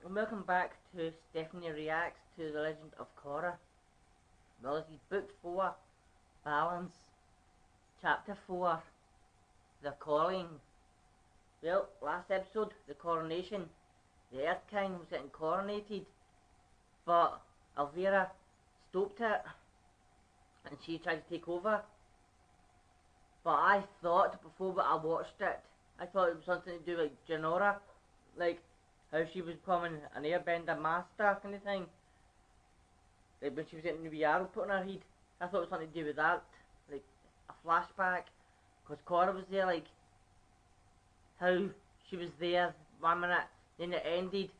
And welcome back to Stephanie Reacts to The Legend of Korra. Well, this is Book 4, Balance, Chapter 4, The Calling. Well, last episode, the coronation. The Earth King was getting coronated, but Elvira stopped it, and she tried to take over. But I thought, before I watched it, I thought it was something to do with Janora, like how she was becoming an airbender master kind of thing. Like when she was getting the wee arrow put in her head. I thought it was something to do with that, like a flashback. Because Korra was there, like how she was there 1 minute, then it ended,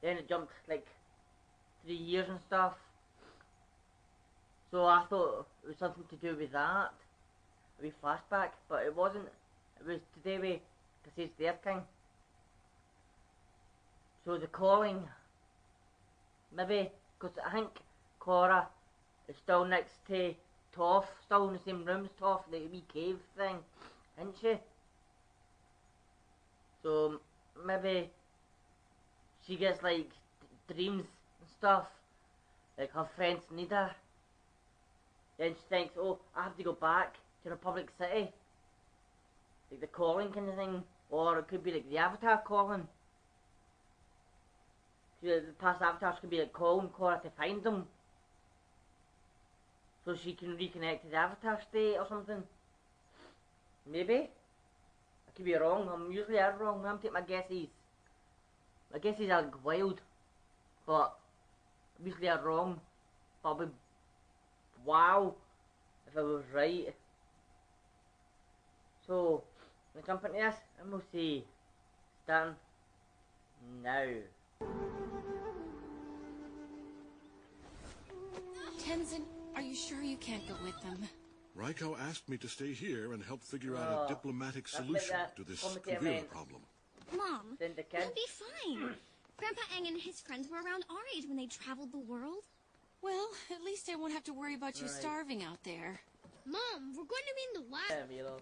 then it jumped like 3 years and stuff. So I thought it was something to do with that, a wee flashback, but it wasn't. It was today with Kasey's the Earth King. So the calling, maybe, because I think Korra is still next to Toph, still in the same room as Toph, the wee cave thing, isn't she? So maybe she gets like dreams and stuff, like her friends need her. Then she thinks, oh, I have to go back to Republic City, like the calling kind of thing, or it could be like the Avatar calling. The past avatars could be like calling Korra to find them, so she can reconnect to the Avatar state or something. Maybe. I could be wrong. I'm usually wrong. I'm taking my guesses. My guesses are like wild, but usually I'm wrong. But I'll be wow if I was right. So, let's jump into this and we'll see. Starting now. Tenzin, are you sure you can't go with them? Raiko asked me to stay here and help figure out a diplomatic solution to this Kuvira problem. Mom, we'll be fine. Grandpa Aang and his friends were around our age when they traveled the world. Well, at least I won't have to worry about you starving out there. Mom, we're going to be in the lab. Yeah, Milo.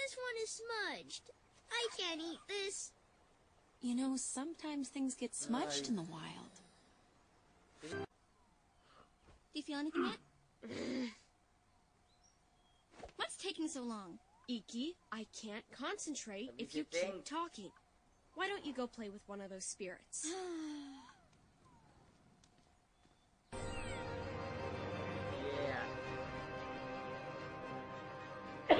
This one is smudged. I can't eat this. You know, sometimes things get smudged in the wild. Do you feel anything yet? What's taking so long? Iki, I can't concentrate if you keep talking. Why don't you go play with one of those spirits? Have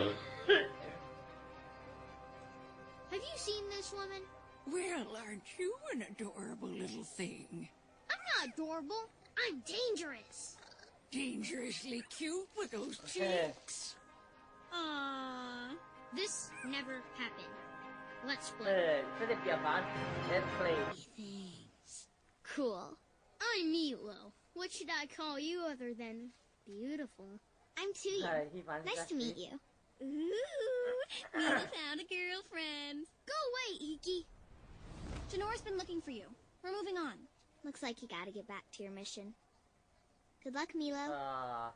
you seen this woman? Well, aren't you an adorable little thing? I'm not adorable. I'm dangerous. Dangerously cute with those cheeks. Aww. This never happened. Let's play. Should it be a band? Let's play. Thanks. Cool. I'm Milo. What should I call you other than beautiful? I'm Tuya. Nice to meet you. Ooh, Milo found a girlfriend. Go away, Iki. Janora's been looking for you. We're moving on. Looks like you gotta get back to your mission. Good luck, Milo.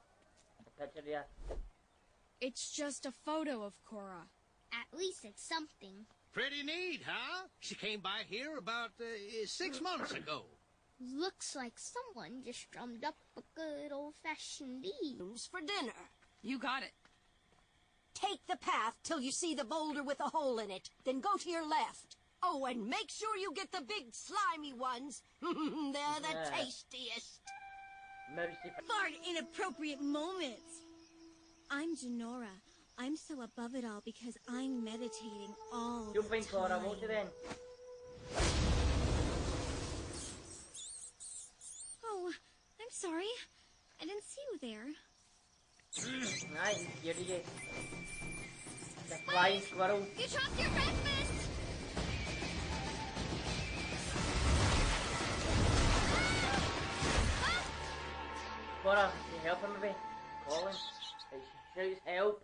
It's just a photo of Korra. At least it's something. Pretty neat, huh? She came by here about 6 months ago. Looks like someone just drummed up a good old-fashioned beat. For dinner. You got it. Take the path till you see the boulder with a hole in it. Then go to your left. Oh, and make sure you get the big slimy ones. They're the tastiest. Fart inappropriate moments. I'm Janora. I'm so above it all because I'm meditating all the time. Korra, won't you then? Oh, I'm sorry. I didn't see you there. Nice, here you go. The flying squirrel. You dropped your breakfast! Korra, can you help him maybe? Call him. Like, she shouts help.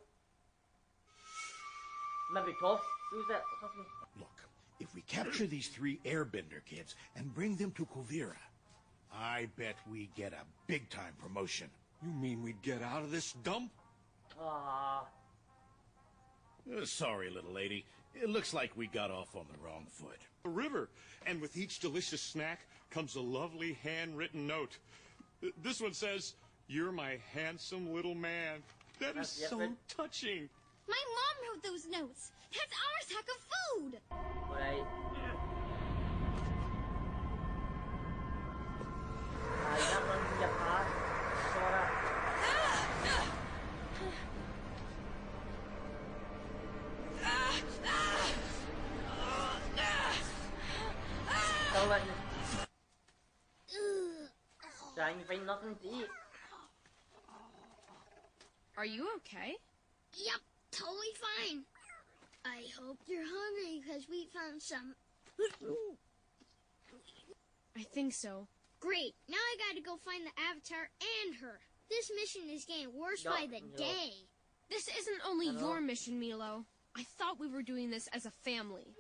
Maybe Toph use it or something. Look, if we capture these 3 airbender kids and bring them to Kuvira, I bet we get a big-time promotion. You mean we'd get out of this dump? Aww. Sorry, little lady. It looks like we got off on the wrong foot. A river, and with each delicious snack comes a lovely handwritten note. This one says, "You're my handsome little man." That is so touching. My mom wrote those notes. That's our sack of food. Right. Trying to find nothing to eat. Are you okay? Yep, totally fine. I hope you're hungry because we found some. I think so. Great. Now I gotta go find the Avatar and her. This mission is getting worse by the day. This isn't only your mission, Milo. I thought we were doing this as a family.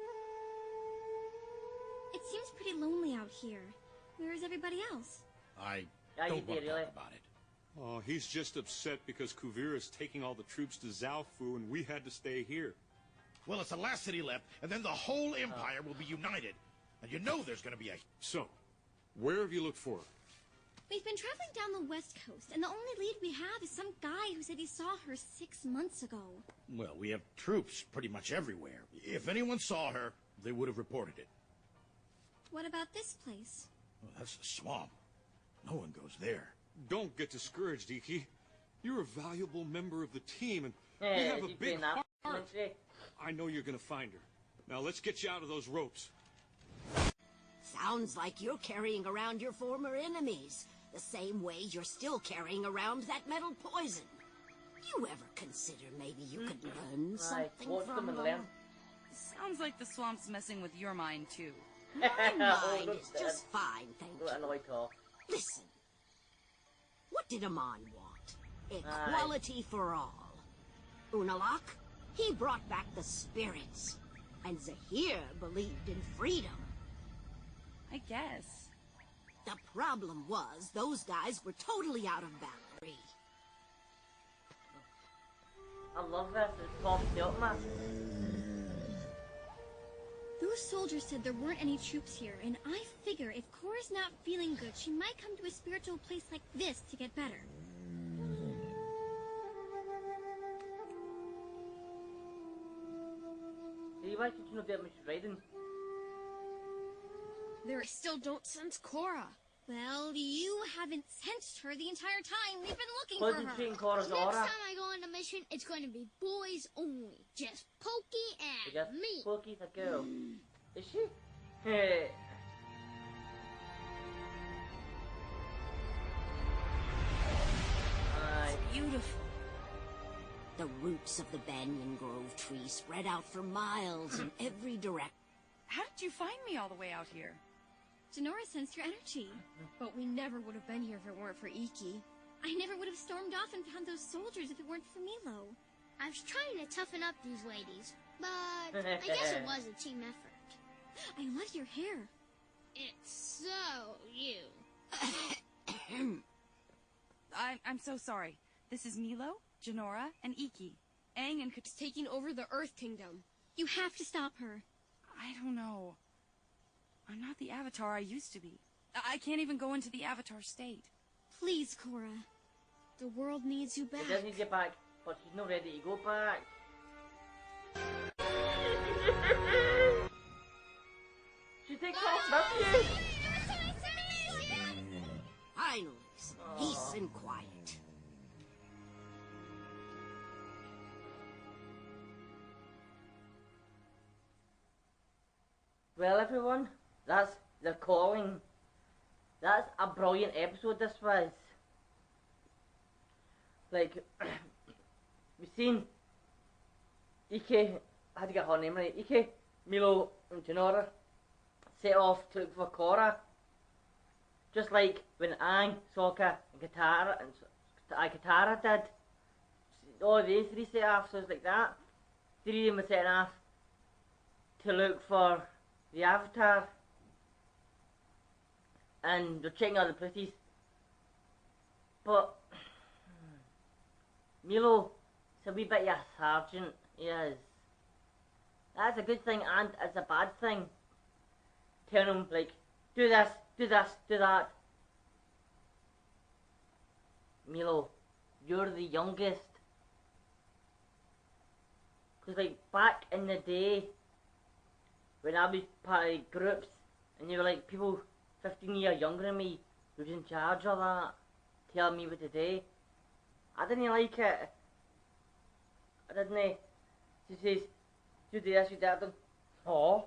It seems pretty lonely out here. Where is everybody else? I don't want to talk about it. Oh, he's just upset because Kuvira's taking all the troops to Zaofu and we had to stay here. Well, it's the last city left, and then the whole empire will be united. And you know there's going to be a... So, where have you looked for her? We've been traveling down the west coast, and the only lead we have is some guy who said he saw her 6 months ago. Well, we have troops pretty much everywhere. If anyone saw her, they would have reported it. What about this place? Well, that's the swamp. No one goes there. Don't get discouraged, Iki. You're a valuable member of the team, and you have a big heart. I know you're going to find her. Now, let's get you out of those ropes. Sounds like you're carrying around your former enemies, the same way you're still carrying around that metal poison. You ever consider maybe you could learn something from them? Sounds like the swamp's messing with your mind, too. My mind is just fine, thank you. Listen. What did Amon want? Equality for all. Unalak, he brought back the spirits. And Zahir believed in freedom. I guess. The problem was, those guys were totally out of boundary. I love this. It's pumped up, man. Those soldiers said there weren't any troops here, and I figure if Korra's not feeling good, she might come to a spiritual place like this to get better. Why should you not get much riding? I still don't sense Korra. Well, you haven't sensed her the entire time. We've been looking for her. Concentrating Korra's Next aura. time I go on a mission, it's going to be boys only. Just Pokey and me. Pokey's a girl. Is she? Hey. Beautiful. The roots of the banyan grove tree spread out for miles in every direction. How did you find me all the way out here? Denora sensed your energy. But we never would have been here if it weren't for Iki. I never would have stormed off and found those soldiers if it weren't for Milo. I was trying to toughen up these ladies, but I guess it was a team effort. I love your hair. It's so you. I'm so sorry. This is Milo, Janora, and Iki. Aang and Kat's taking over the Earth Kingdom. You have to stop her. I don't know. I'm not the Avatar I used to be. I can't even go into the Avatar state. Please, Korra. The world needs you back. She does need you back, but she's not ready to go back. She takes off with you. Finally, some peace and quiet. Well, everyone, that's The Calling. That's a brilliant episode, this was. Like, we've seen Ike, I had to get her name right, Ike, Milo, and Janora set off to look for Korra. Just like when Aang, Sokka, and Katara did. All these three set off, so it's like that. Three of them were setting off to look for the Avatar. And they're checking other places. But Milo is a wee bit of a sergeant, he is. That's a good thing and it's a bad thing. Telling them, like, do this, do this, do that. Milo, you're the youngest. Because, like, back in the day, when I was part of groups, and you were like, people 15 years younger than me who was in charge of that, telling me what to do, I didn't like it. I didn't. She says, you do this, you do that. Oh.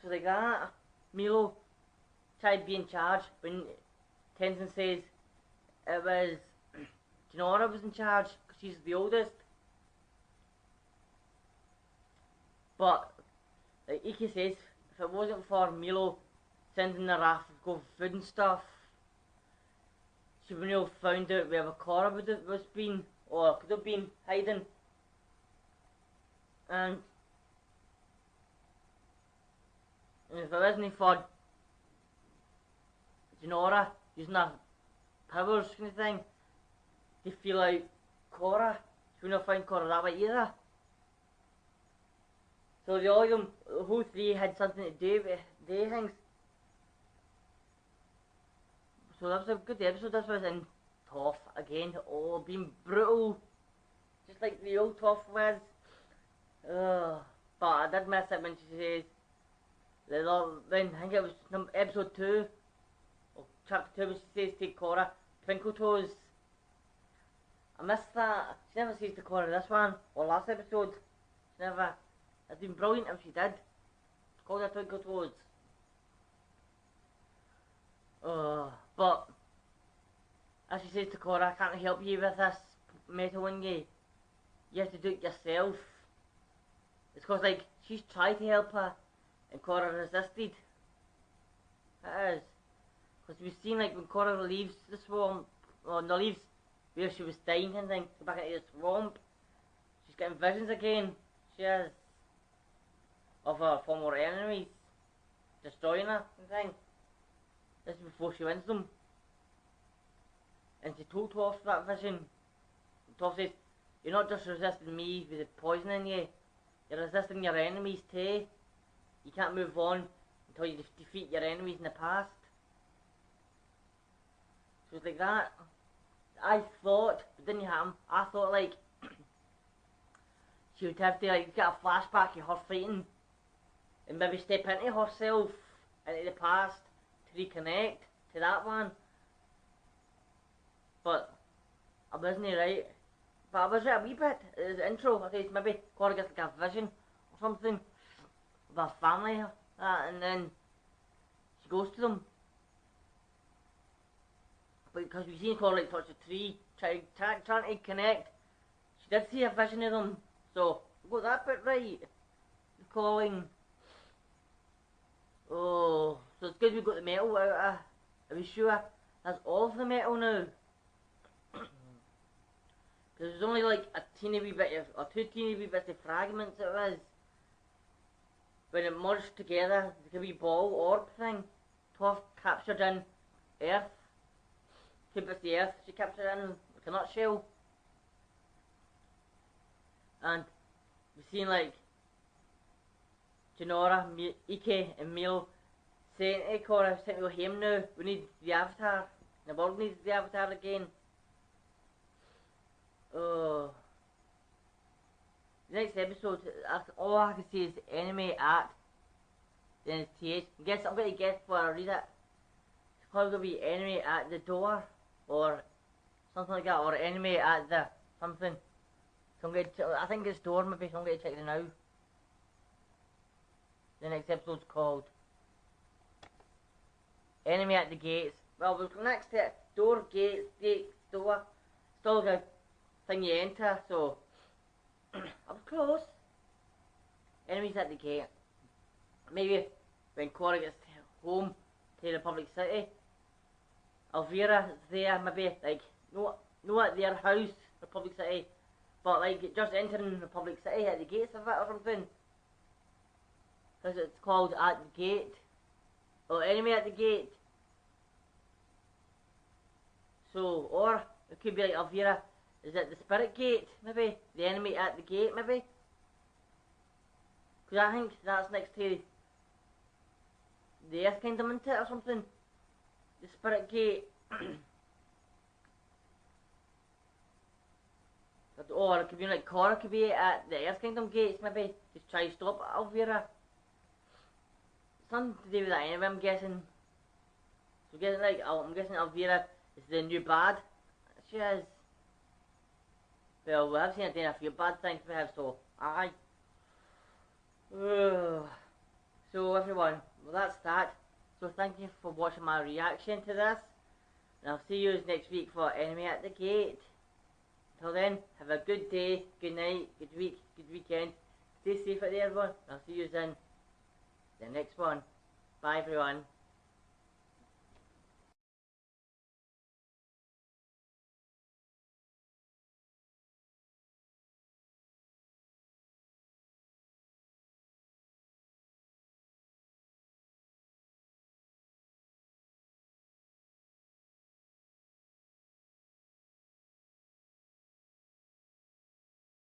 So like that, Milo tried to be in charge when Tenzin says it was Jinora was in charge because she's the oldest. But like Iki says, if it wasn't for Milo sending the raft to go for food and stuff, she wouldn't have found out where the Korra was been or could have been hiding. And if it wasn't for Jinora using her powers kind of thing to feel out Korra, she wouldn't have found Korra that way either. So the whole three had something to do with things. So that was a good episode. This was in Toph again. Oh, being brutal, just like the old Toph was. But I did miss it when she says, then I think it was episode 2, or chapter 2, when she says to Korra, Twinkle Toes. I missed that. She never says to Korra this one, or last episode. She never. It'd been brilliant if she did. It's called her Twinkle Toes. But as she says to Korra, I can't help you with this metal in you. You have to do it yourself. It's because, like, she's tried to help her, and Korra resisted. It is. Because we've seen, like, when Korra leaves the swamp, or no, leaves where she was dying and things, go back into the swamp, she's getting visions again. She is. Of her former enemies, destroying her and things. This is before she wins them. And she told Toph that vision. Toph says, you're not just resisting me with the poison in you, you're resisting your enemies too. You can't move on until you defeat your enemies in the past. So it's like that. I thought, but didn't happen. I thought like she would have to like get a flashback of her fighting and maybe step into herself, into the past, to reconnect to that one. But I wasn't right. But I was right a wee bit. The intro, I said maybe Korra gets like a vision or something of her family, and then she goes to them. But because we've seen Korra like touch a tree, trying to connect, she did see a vision of them. So we got that bit right. The calling. Oh, so it's good we got the metal out of it. Are we sure? That's all of the metal now. Because there's only like a teeny wee bit of, or two teeny wee bits of fragments it was. When it merged together, like a wee ball orb thing. Toph captured in Earth. 2 bits of Earth she captured in like a nutshell. And we've seen like Jinora, Ike and Milo saying to Korra, it's time to go home now, we need the Avatar. The world needs the Avatar again. Oh. The next episode, all I can see is enemy at, then it's TH. I'm going to guess before I read it. It's probably going to be enemy at the door, or something like that, or enemy at the something. So I'm going to, I think it's door maybe, so I'm going to check it now. The next episode's called Enemy at the Gates. Well, we're next to it. Door, gates, door. Still a thing you enter, so I was close. Enemies at the gate. Maybe when Korra gets home to Republic City, Elvira's there, maybe like no at their house, Republic City, but like just entering Republic City at the gates of it or something. Because it's called At the Gate. Or Enemy at the Gate. So, or it could be like Elvira is at the Spirit Gate, maybe. The enemy at the gate, maybe. Because I think that's next to the Earth Kingdom, isn't it, or something? The Spirit Gate. Or it could be like Korra could be at the Earth Kingdom gates, maybe, to try to stop Elvira. Something to do with that anyway, I'm guessing. So I'm guessing Elvira is the new bad. She is. Well, we have seen her doing a few bad things for her, so aye. So everyone, well that's that. So thank you for watching my reaction to this. And I'll see you next week for Enemy at the Gate. Till then, have a good day, good night, good week, good weekend. Stay safe out there everyone. I'll see you in the next one. Bye everyone.